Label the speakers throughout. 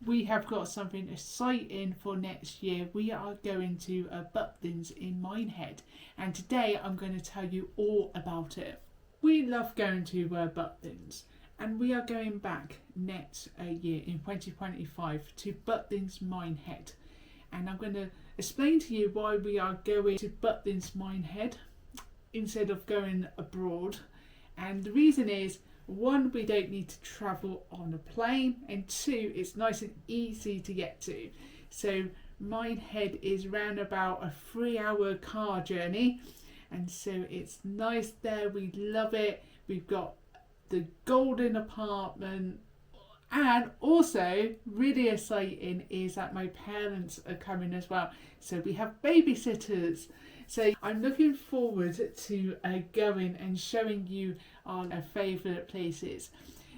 Speaker 1: we have got something exciting for next year. We are going to Butlins in Minehead, and today I'm going to tell you all about it. We love going to Butlins, and we are going back next year in 2025 to Butlins Minehead, and I'm going to explain to you why we are going to Butlins Minehead instead of going abroad. And the reason is, one, we don't need to travel on a plane, and two, it's nice and easy to get to. So Minehead is round about a 3-hour car journey, and so it's nice there. We love it. We've got the golden apartment, and also really exciting is that my parents are coming as well, so we have babysitters. So I'm looking forward to going and showing you our favourite places.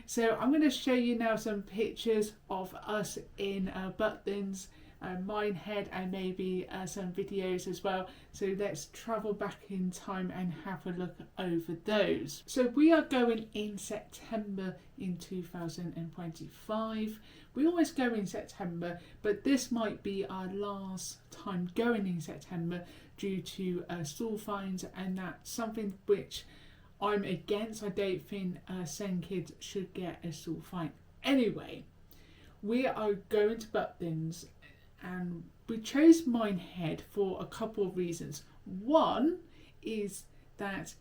Speaker 1: So I'm going to show you now some pictures of us in Butlins, Minehead, and maybe some videos as well. So let's travel back in time and have a look over those. So we are going in September in 2025. We always go in September, but this might be our last time going in September due to school fines, and that's something which I'm against. I don't think some kids should get a school fine. Anyway, we are going to Butlins, and we chose Minehead for a couple of reasons. One is that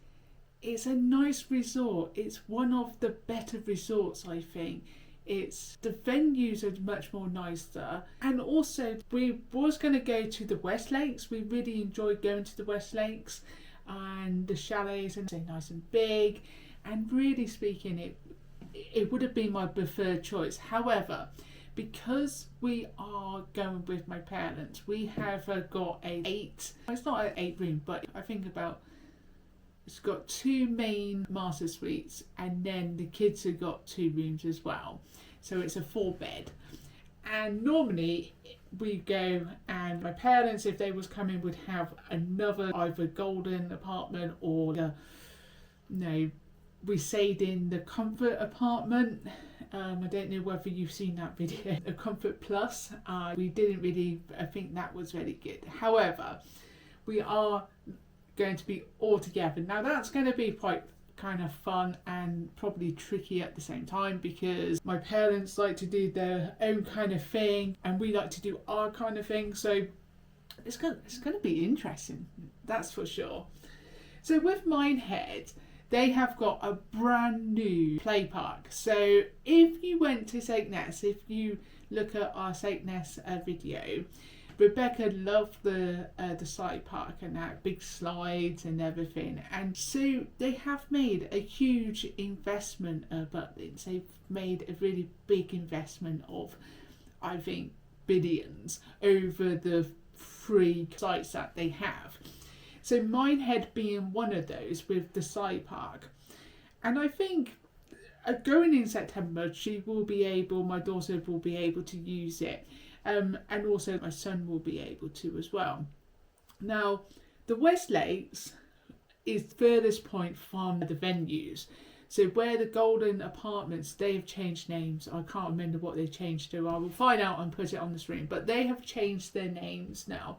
Speaker 1: it's a nice resort. It's one of the better resorts, I think. The venues are much more nicer, and also we was going to go to the West Lakes. We really enjoyed going to the West Lakes, and the chalets are so nice and big, and really speaking, it would have been my preferred choice. However, because we are going with my parents, we have got it's not an 8-room, but I think it's got 2 main master suites, and then the kids have got 2 rooms as well. So it's a 4-bed. And normally we go, and my parents, if they was coming, would have another either golden apartment or we stayed in the comfort apartment. I don't know whether you've seen that video, the Comfort Plus. We didn't really, I think that was very good. However, we are going to be all together. Now that's going to be quite kind of fun and probably tricky at the same time, because my parents like to do their own kind of thing and we like to do our kind of thing. So it's going to be interesting, that's for sure. So with Minehead, they have got a brand new play park. So if you went to Skegness, if you look at our Skegness video, Rebecca loved the side park and that big slides and everything, and so they have made a huge investment. Butlins, they've made a really big investment of, I think, billions over the 3 sites that they have. So Minehead being one of those with the side park, and I think going in September, my daughter will be able to use it. And also my son will be able to as well. Now, the West Lakes is the furthest point from the venues. So where the golden apartments, they've changed names. I can't remember what they changed to. I will find out and put it on the screen. But they have changed their names now.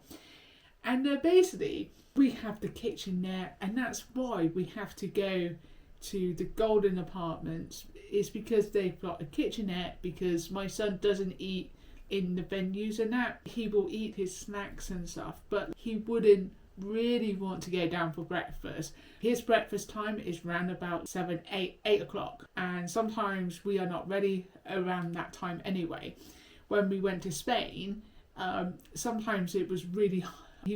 Speaker 1: And basically, we have the kitchen there. And that's why we have to go to the golden apartments. It's because they've got a kitchenette, because my son doesn't eat in the venues and that. He will eat his snacks and stuff, but he wouldn't really want to go down for breakfast. His breakfast time is round about 8 o'clock, and sometimes we are not ready around that time anyway. When we went to Spain, sometimes he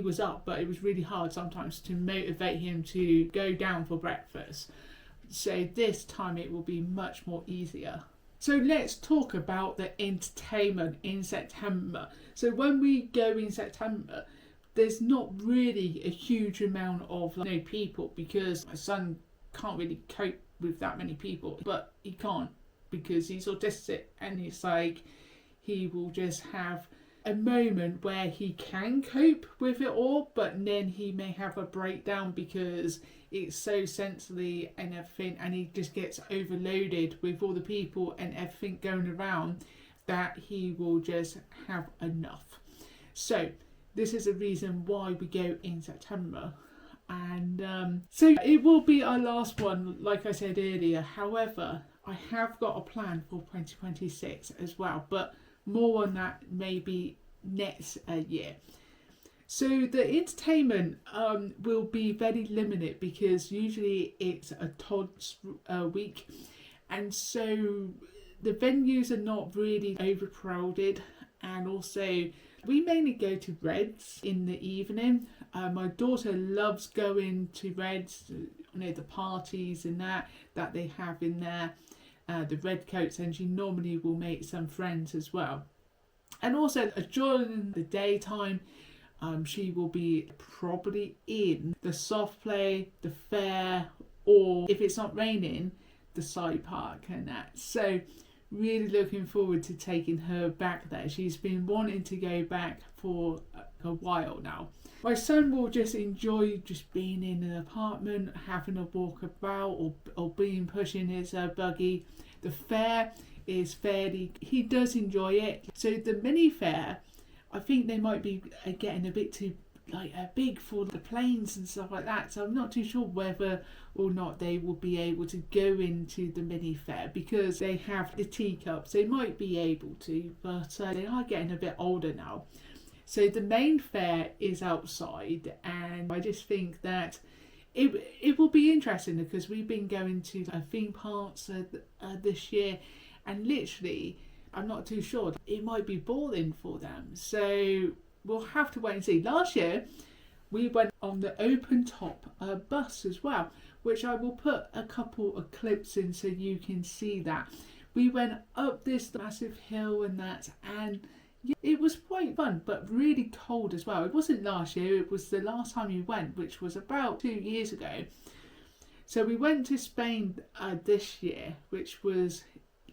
Speaker 1: was up, but it was really hard sometimes to motivate him to go down for breakfast. So this time it will be much more easier. So let's talk about the entertainment in September. So when we go in September, there's not really a huge amount of people, because my son can't really cope with that many people. But he can't, because he's autistic, and it's like he will just have a moment where he can cope with it all, but then he may have a breakdown because it's so sensory and everything, and he just gets overloaded with all the people and everything going around, that he will just have enough. So this is a reason why we go in September. And so it will be our last one, like I said earlier. However, I have got a plan for 2026 as well, but more on that maybe next year. So the entertainment will be very limited because usually it's a Todd's week, and so the venues are not really overcrowded, and also we mainly go to Reds in the evening. My daughter loves going to Reds, the parties and that they have in there, the red coats, and she normally will make some friends as well. And also during the daytime, she will be probably in the soft play, the fair, or if it's not raining, the side park and that. So really looking forward to taking her back there. She's been wanting to go back for a while now. My son will just enjoy just being in an apartment, having a walk about, or being pushing his buggy. The fair is fairly, he does enjoy it. So the mini fair, I think they might be getting a bit too big for the planes and stuff like that. So I'm not too sure whether or not they will be able to go into the mini fair because they have the teacups. They might be able to, but they are getting a bit older now. So the main fair is outside, and I just think that it will be interesting because we've been going to theme parks this year, and literally I'm not too sure. It might be boring for them. So we'll have to wait and see. Last year, we went on the open top bus as well, which I will put a couple of clips in so you can see that. We went up this massive hill and that, and it was quite fun, but really cold as well. It wasn't last year, it was the last time we went, which was about 2 years ago. So we went to Spain this year, which was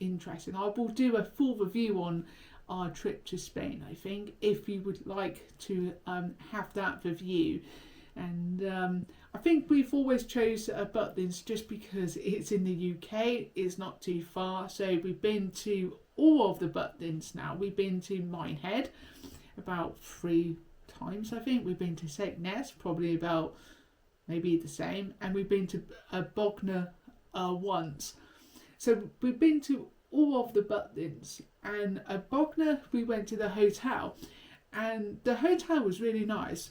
Speaker 1: interesting. I will do a full review on our trip to Spain, I think, if you would like to have that review. And I think we've always chose Butlins just because it's in the UK, it's not too far. So we've been to all of the Butlins now. We've been to Minehead about 3 times, I think. We've been to Skegness probably about maybe the same, and we've been to Bognor once. So we've been to all of the Butlins, and at Bognor we went to the hotel, and the hotel was really nice.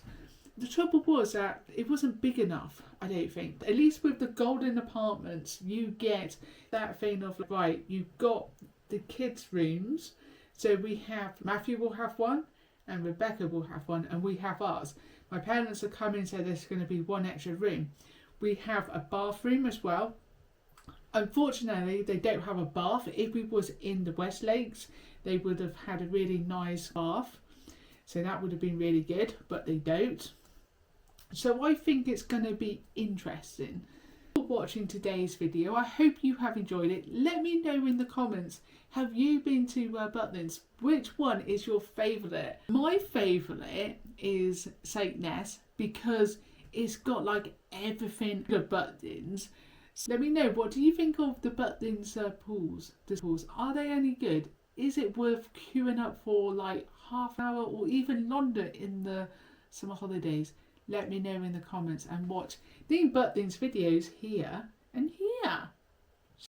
Speaker 1: The trouble was that it wasn't big enough, I don't think. At least with the golden apartments, you get that thing of, right, you've got the kids' rooms. So we have, Matthew will have one, and Rebecca will have one, and we have ours. My parents are coming, so there's going to be one extra room. We have a bathroom as well. Unfortunately, they don't have a bath. If we was in the West Lakes, they would have had a really nice bath. So that would have been really good, but they don't. So I think it's going to be interesting. For watching today's video, I hope you have enjoyed it. Let me know in the comments, have you been to Butlins? Which one is your favourite? My favourite is Skegness because it's got like everything of Butlins. So let me know, what do you think of the Butlins pools? The pools, are they any good? Is it worth queuing up for like half an hour or even longer in the summer holidays? Let me know in the comments, and watch the Butlins videos here and here.